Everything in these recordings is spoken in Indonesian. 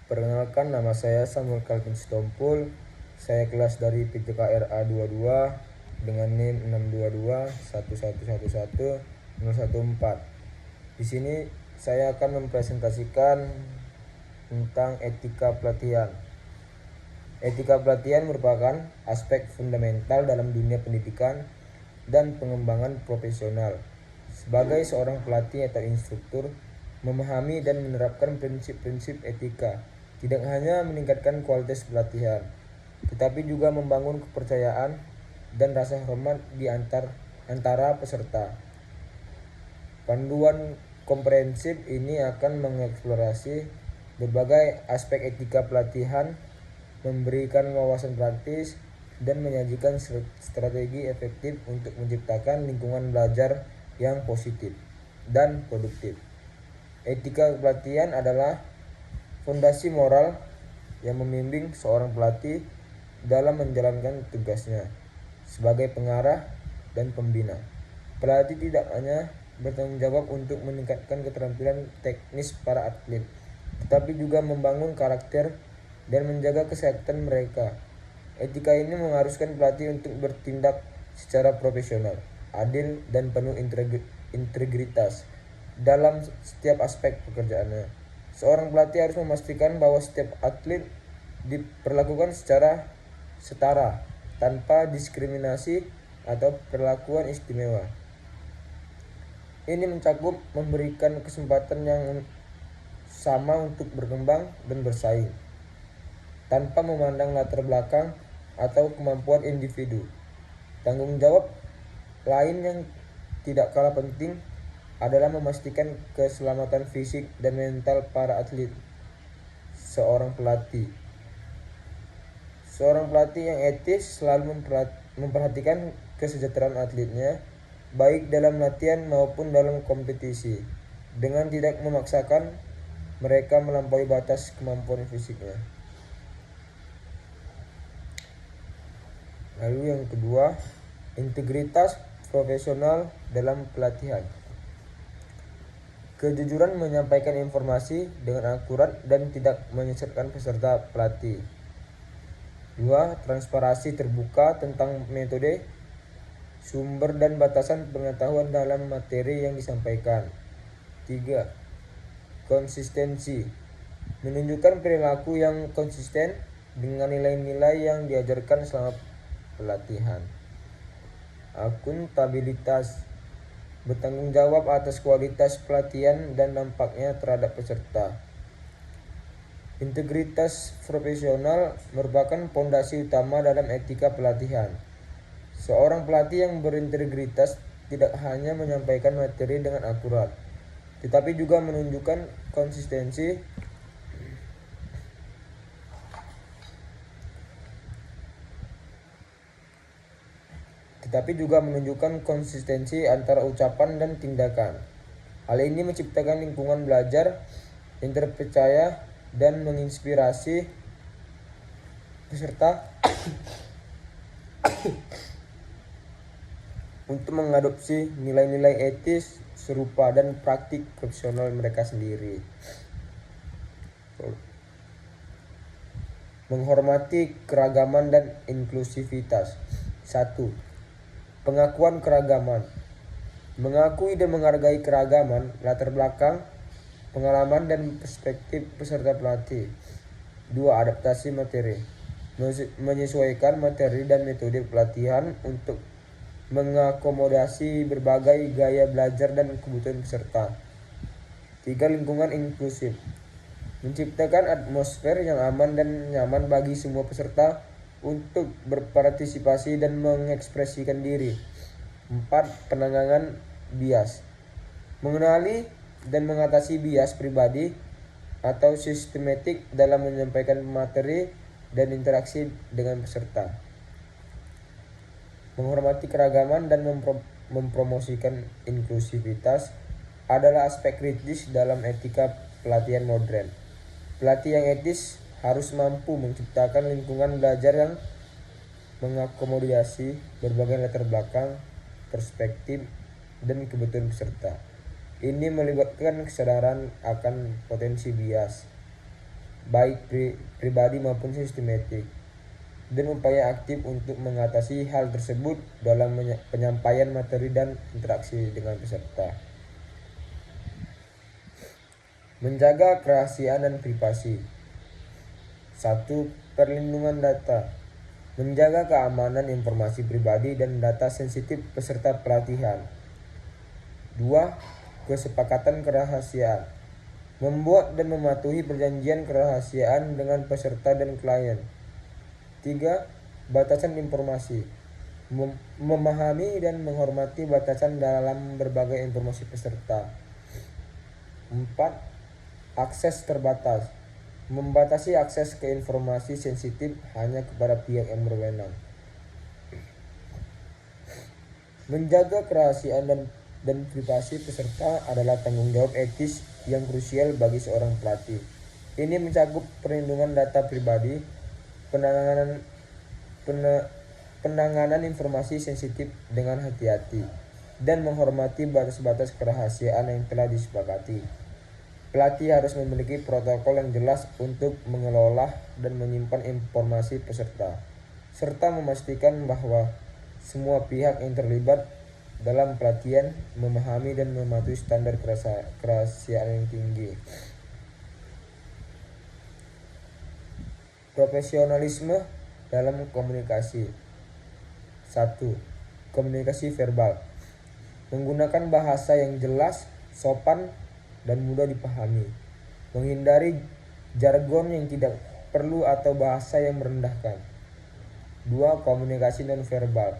Perkenalkan, nama saya Samuel Calvin Sitompul. Saya kelas dari PJKRA 22 dengan NIM 62211111014. Di sini saya akan mempresentasikan tentang etika pelatihan. Etika pelatihan merupakan aspek fundamental dalam dunia pendidikan dan pengembangan profesional. Sebagai seorang pelatih atau instruktur, memahami dan menerapkan prinsip-prinsip etika tidak hanya meningkatkan kualitas pelatihan, tetapi juga membangun kepercayaan dan rasa hormat di antara peserta. Panduan komprehensif ini akan mengeksplorasi berbagai aspek etika pelatihan, memberikan wawasan praktis, dan menyajikan strategi efektif untuk menciptakan lingkungan belajar yang positif dan produktif. Etika pelatihan adalah fondasi moral yang membimbing seorang pelatih dalam menjalankan tugasnya sebagai pengarah dan pembina. Pelatih tidak hanya bertanggung jawab untuk meningkatkan keterampilan teknis para atlet, tetapi juga membangun karakter dan menjaga kesehatan mereka. Etika ini mengharuskan pelatih untuk bertindak secara profesional, adil, dan penuh integritas dalam setiap aspek pekerjaannya. Seorang pelatih harus memastikan bahwa setiap atlet diperlakukan secara setara, tanpa diskriminasi atau perlakuan istimewa. Ini mencakup memberikan kesempatan yang sama untuk berkembang dan bersaing, tanpa memandang latar belakang atau kemampuan individu. Tanggung jawab lain yang tidak kalah penting adalah memastikan keselamatan fisik dan mental para atlet. Seorang pelatih yang etis selalu memperhatikan kesejahteraan atletnya, baik dalam latihan maupun dalam kompetisi, dengan tidak memaksakan mereka melampaui batas kemampuan fisiknya. Lalu yang kedua, integritas profesional dalam pelatihan. Kejujuran menyampaikan informasi dengan akurat dan tidak menyesatkan peserta pelatih. 2. Transparansi terbuka tentang metode, sumber, dan batasan pengetahuan dalam materi yang disampaikan. 3. Konsistensi menunjukkan perilaku yang konsisten dengan nilai-nilai yang diajarkan selama pelatihan. Akuntabilitas bertanggung jawab atas kualitas pelatihan dan dampaknya terhadap peserta. Integritas profesional merupakan pondasi utama dalam etika pelatihan. Seorang pelatih yang berintegritas tidak hanya menyampaikan materi dengan akurat, tetapi juga menunjukkan konsistensi antara ucapan dan tindakan. Hal ini menciptakan lingkungan belajar yang terpercaya dan menginspirasi peserta untuk mengadopsi nilai-nilai etis serupa dan praktik profesional mereka sendiri. Menghormati keragaman dan inklusivitas. 1. Pengakuan keragaman. Mengakui dan menghargai keragaman latar belakang, pengalaman, dan perspektif peserta pelatih. 2. Adaptasi materi. Menyesuaikan materi dan metode pelatihan untuk mengakomodasi berbagai gaya belajar dan kebutuhan peserta. 3. Lingkungan inklusif. Menciptakan atmosfer yang aman dan nyaman bagi semua peserta untuk berpartisipasi dan mengekspresikan diri. 4. Penanganan bias. Mengenali dan mengatasi bias pribadi atau sistematik dalam menyampaikan materi dan interaksi dengan peserta. Menghormati keragaman dan mempromosikan inklusivitas adalah aspek kritis dalam etika pelatihan modern. Pelatih yang etis harus mampu menciptakan lingkungan belajar yang mengakomodasi berbagai latar belakang, perspektif, dan kebutuhan peserta. Ini melibatkan kesadaran akan potensi bias, baik pribadi maupun sistematik, dan upaya aktif untuk mengatasi hal tersebut dalam penyampaian materi dan interaksi dengan peserta. Menjaga kerahasiaan dan privasi. 1. Perlindungan data. Menjaga keamanan informasi pribadi dan data sensitif peserta pelatihan. 2. Kesepakatan kerahasiaan. Membuat dan mematuhi perjanjian kerahasiaan dengan peserta dan klien. 3. Batasan informasi. Memahami dan menghormati batasan dalam berbagai informasi peserta. 4. Akses terbatas. Membatasi akses ke informasi sensitif hanya kepada pihak yang berwenang. Menjaga kerahasiaan dan privasi peserta adalah tanggung jawab etis yang krusial bagi seorang pelatih. Ini mencakup perlindungan data pribadi, penanganan informasi sensitif dengan hati-hati, dan menghormati batas-batas kerahasiaan yang telah disepakati. Pelatih harus memiliki protokol yang jelas untuk mengelola dan menyimpan informasi peserta, serta memastikan bahwa semua pihak yang terlibat dalam pelatihan memahami dan mematuhi standar kerahasiaan yang tinggi. Profesionalisme dalam komunikasi. 1. Komunikasi verbal. Menggunakan bahasa yang jelas, sopan, dan mudah dipahami. Menghindari jargon yang tidak perlu atau bahasa yang merendahkan. 2. Komunikasi non-verbal.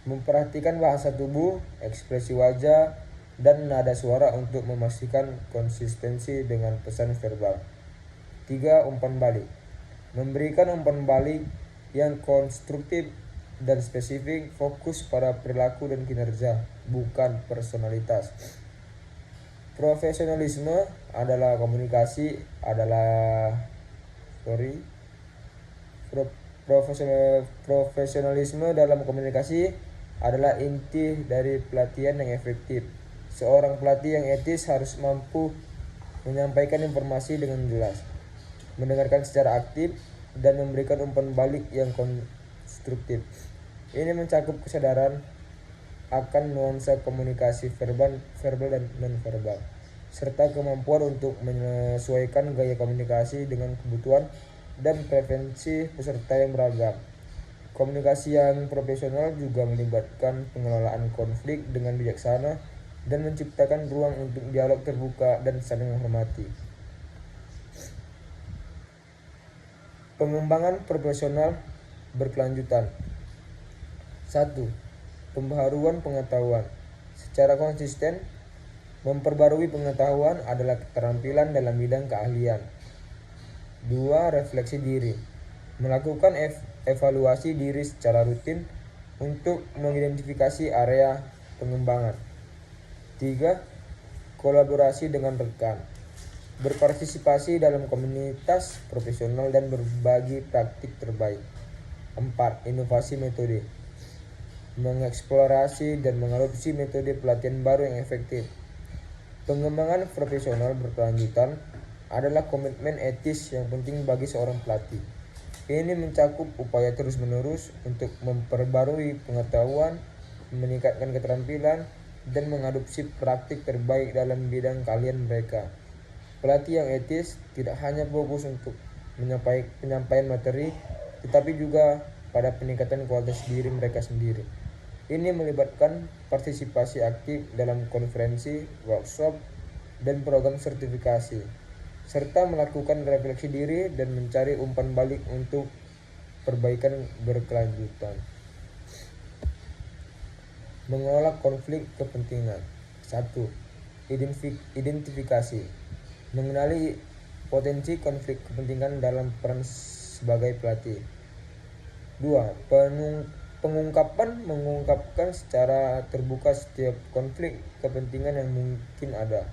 Memperhatikan bahasa tubuh, ekspresi wajah, dan nada suara untuk memastikan konsistensi dengan pesan verbal. 3. Umpan balik. Memberikan umpan balik yang konstruktif dan spesifik, fokus pada perilaku dan kinerja, bukan personalitas. Profesionalisme adalah Profesionalisme dalam komunikasi adalah inti dari pelatihan yang efektif. Seorang pelatih yang etis harus mampu menyampaikan informasi dengan jelas, mendengarkan secara aktif, dan memberikan umpan balik yang konstruktif. Ini mencakup kesadaran akan nuansa komunikasi verbal dan non-verbal, serta kemampuan untuk menyesuaikan gaya komunikasi dengan kebutuhan dan preferensi peserta yang beragam. Komunikasi yang profesional juga melibatkan pengelolaan konflik dengan bijaksana dan menciptakan ruang untuk dialog terbuka dan saling menghormati. Pengembangan profesional berkelanjutan. 1. Pembaharuan pengetahuan. Secara konsisten, memperbarui pengetahuan adalah keterampilan dalam bidang keahlian. 2. Refleksi diri. Melakukan evaluasi diri secara rutin untuk mengidentifikasi area pengembangan. 3. Kolaborasi dengan rekan. Berpartisipasi dalam komunitas profesional dan berbagi praktik terbaik. 4. Inovasi metode. Mengeksplorasi dan mengadopsi metode pelatihan baru yang efektif. Pengembangan profesional berkelanjutan adalah komitmen etis yang penting bagi seorang pelatih. Ini mencakup upaya terus-menerus untuk memperbarui pengetahuan, meningkatkan keterampilan, dan mengadopsi praktik terbaik dalam bidang keahlian mereka. Pelatih yang etis tidak hanya fokus untuk penyampaian materi, tetapi juga pada peningkatan kualitas diri mereka sendiri. Ini melibatkan partisipasi aktif dalam konferensi, workshop, dan program sertifikasi, serta melakukan refleksi diri dan mencari umpan balik untuk perbaikan berkelanjutan. Mengelola konflik kepentingan. 1. Identifikasi. Mengenali potensi konflik kepentingan dalam peran sebagai pelatih. 2. Mengungkapkan secara terbuka setiap konflik kepentingan yang mungkin ada.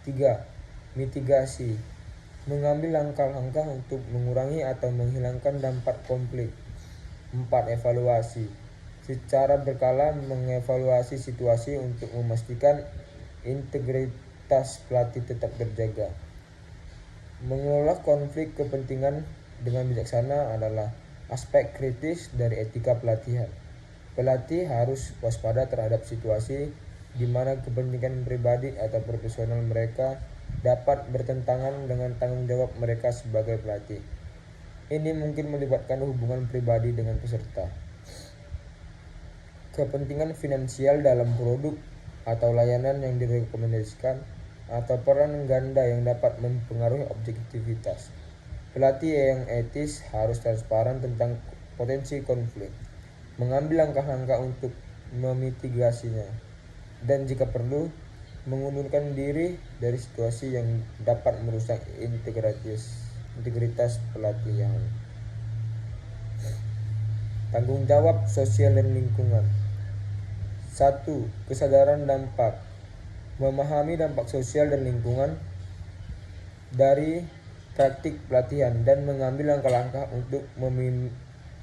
3. Mitigasi. Mengambil langkah-langkah untuk mengurangi atau menghilangkan dampak konflik. 4. Evaluasi. Secara berkala mengevaluasi situasi untuk memastikan integritas pelatih tetap terjaga. Mengelola konflik kepentingan dengan bijaksana adalah aspek kritis dari etika pelatihan. Pelatih harus waspada terhadap situasi di mana kepentingan pribadi atau profesional mereka dapat bertentangan dengan tanggung jawab mereka sebagai pelatih. Ini mungkin melibatkan hubungan pribadi dengan peserta, kepentingan finansial dalam produk atau layanan yang direkomendasikan, atau peran ganda yang dapat mempengaruhi objektivitas. Pelatih yang etis harus transparan tentang potensi konflik, mengambil langkah-langkah untuk memitigasinya, dan jika perlu, mengundurkan diri dari situasi yang dapat merusak integritas pelatihan. Tanggung jawab sosial dan lingkungan. 1. Kesadaran dampak. Memahami dampak sosial dan lingkungan dari praktik pelatihan dan mengambil langkah-langkah untuk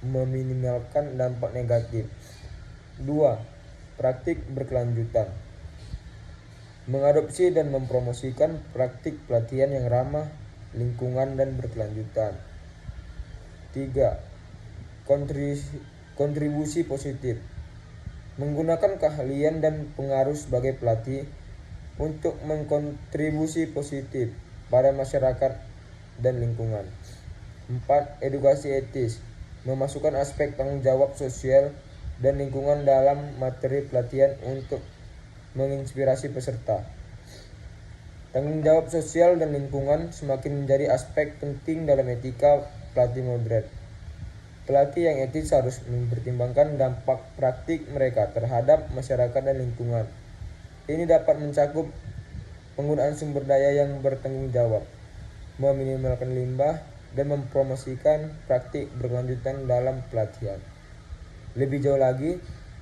meminimalkan dampak negatif. 2. Praktik berkelanjutan. Mengadopsi dan mempromosikan praktik pelatihan yang ramah lingkungan dan berkelanjutan. 3. Kontribusi positif. Menggunakan keahlian dan pengaruh sebagai pelatih untuk mengkontribusi positif pada masyarakat dan lingkungan. 4. Edukasi etis. Memasukkan aspek tanggung jawab sosial dan lingkungan dalam materi pelatihan untuk menginspirasi peserta. Tanggung jawab sosial dan lingkungan semakin menjadi aspek penting dalam etika pelatih modern. Pelatih yang etis harus mempertimbangkan dampak praktik mereka terhadap masyarakat dan lingkungan. Ini dapat mencakup penggunaan sumber daya yang bertanggung jawab, meminimalkan limbah, dan mempromosikan praktik berkelanjutan dalam pelatihan. Lebih jauh lagi,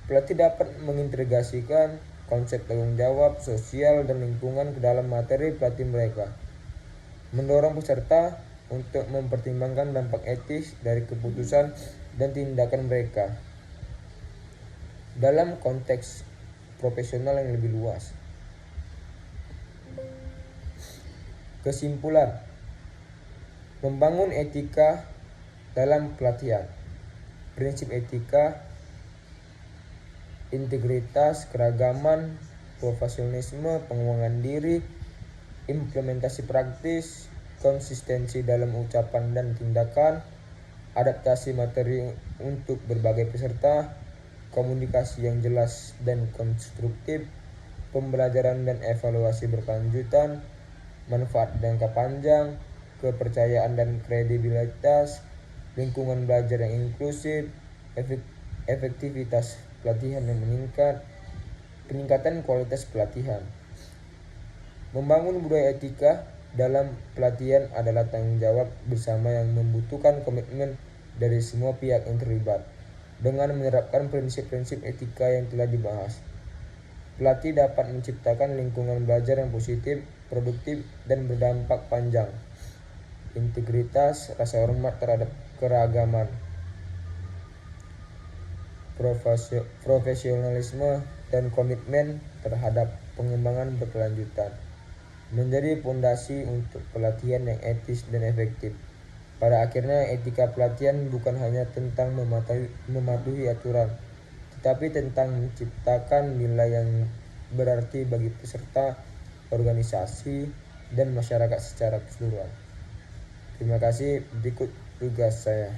pelatih dapat mengintegrasikan konsep tanggung jawab sosial dan lingkungan ke dalam materi pelatih mereka, mendorong peserta untuk mempertimbangkan dampak etis dari keputusan dan tindakan mereka dalam konteks profesional yang lebih luas. Kesimpulan, membangun etika dalam pelatihan. Prinsip etika, integritas, keragaman, profesionalisme, penguatan diri, implementasi praktis, konsistensi dalam ucapan dan tindakan, adaptasi materi untuk berbagai peserta, komunikasi yang jelas dan konstruktif, pembelajaran dan evaluasi berkelanjutan, manfaat jangka panjang, kepercayaan dan kredibilitas, lingkungan belajar yang inklusif, efektivitas pelatihan yang meningkat, peningkatan kualitas pelatihan. Membangun budaya etika dalam pelatihan adalah tanggung jawab bersama yang membutuhkan komitmen dari semua pihak yang terlibat. Dengan menerapkan prinsip-prinsip etika yang telah dibahas, pelatih dapat menciptakan lingkungan belajar yang positif, produktif, dan berdampak panjang. Integritas, rasa hormat terhadap keragaman, profesionalisme, dan komitmen terhadap pengembangan berkelanjutan menjadi fondasi untuk pelatihan yang etis dan efektif. Pada akhirnya, etika pelatihan bukan hanya tentang mematuhi aturan, tetapi tentang menciptakan nilai yang berarti bagi peserta, organisasi, dan masyarakat secara keseluruhan. Terima kasih. Berikut tugas saya.